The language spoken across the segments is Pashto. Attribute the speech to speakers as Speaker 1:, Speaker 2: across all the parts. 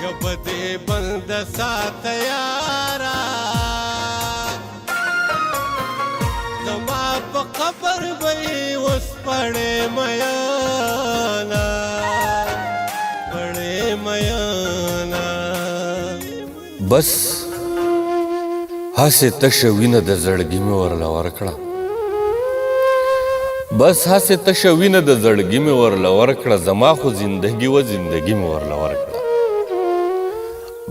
Speaker 1: ژبه دې بنده ساته یاره زما په قبر به یې اوس پړې میانا پړې میانا
Speaker 2: بس هسې تشه وینه د زړګي مې ورله ورکړه بس هسې تشه وینه د زړګي مې ورله ورکړه زما خو زندګي و زندګي مې ورله ورکړه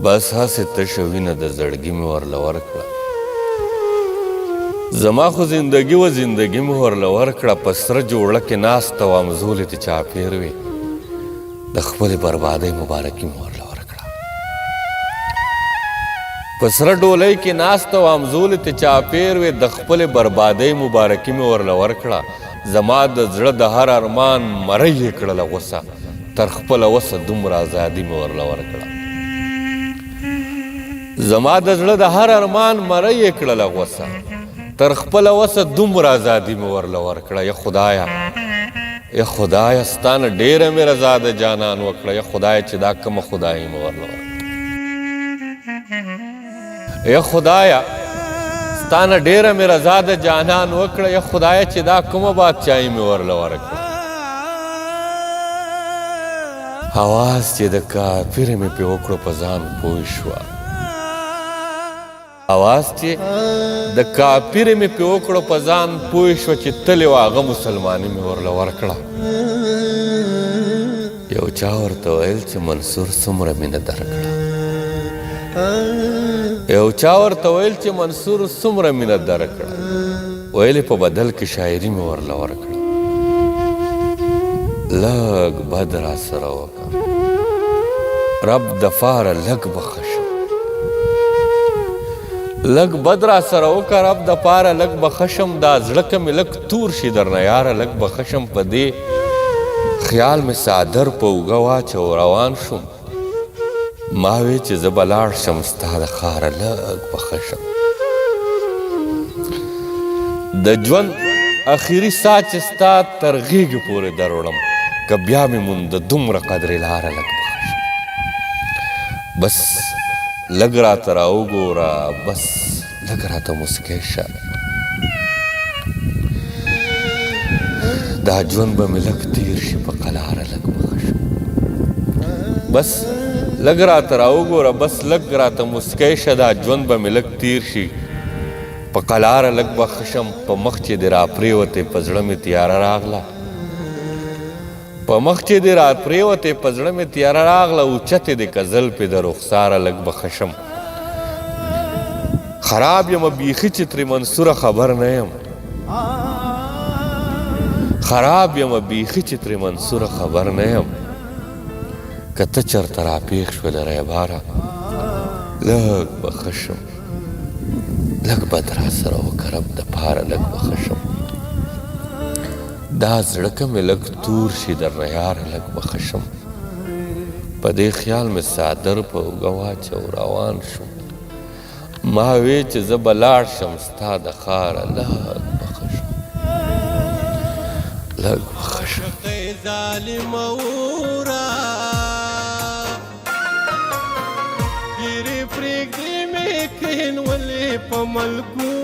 Speaker 2: بس هسې تشه وینه د زړګي مې ورله ورکړه زما خو زندګي و زندګي مې ورله ورکړه په سره جوړه کې ناسته وم زولې ته چاپېر وې د خپلې بربادۍ مبارکي مې ورله ورکړه په سره ډولۍ کې ناسته وم زولې ته چاپېر وې د خپلې بربادۍ مبارکي مې ورله ورکړه زما د زړه د هر ارمان مری یې کړله غوسه تر خپله وسه دومره ازادي مې ورله ورکړه زما د زړه د هر ارمان مری یې کړله غوسه تر خپله وسه دومره ازادي مې ورله ورکړه یا خدایه ستا نه ډېره مې رضا د جانان وکړه یا خدایه چې دا کومه خدایي مې ورله ورکړه یا خدایه ستا نه ډېره مې رضا د جانان وکړه یا خدایه چې دا کومه بادشاهي مې ورله ورکړه اواز چې د کافر مې پې وکړو په ځان پوه شوه اواز چې د کافر مې پې وکړو په ځان پوه شوه چې تلې و هغه مسلماني مې ورله ورکړه یو چا ورته ویل چې منصور څومره مینه درکړه یو چا ورته ویل چې منصور څومره مینه درکړه ویلې په بدل کې شاعري مې ورله ورکړه لږ بد را سره وکړه رب دپاره لږ بخښه لږ بد را سره وکړه رب دپاره لږ بخښم دا زړه که مې لږ تور شي درنه یاره لږ بخښم په دې خیال مې څادر په اوږه واچو روان شوم ما وی چې زه به لاړ شم ستا د ښاره لږ پخه شم د ژوند اخري ساه چې ستا تر غېږې پورې دروړم که بیا مې مونده دومره قدرې لاره لږ پخه شم بس لږ راته راوګوره بس لږ راته مسکی شه دا ژوند به مې لږ تیر شي په قلاره لږ پخه شم بس لږ راته راوګوره بس لږ راته مسکی شه دا ژوند به مې لږ تیر شي په قلاره لږ بخښه شم په مخ چې دې راپرېوتې په زړه مې تیاره راغله په مخ چې دې راپرېوتې په زړه مې تیاره راغله اوچتې دې که زلفې د رخساره لږ بخښه شم خراب یم بیخي چې ترې منصوره خبر نه یم خراب یم بیخي چې ترې منصوره خبر نه یم که ته چرته راپېښ شوې د ریباره لږ بخښه شم لږ بد را سره وکړه رب دپاره لږ بخښه شم دا زړه که مې لږ تور شي درنه یاره لږ بخښه شم په دې خیال مې څادر په اوږه واچو روان شوم ما وی چې زه به لاړ شم ستا د ښاره لږ بخښه شم لږ بخښه شم
Speaker 1: ظالمه وره ګیرې پرېږدې مې کښېنولې په ملکو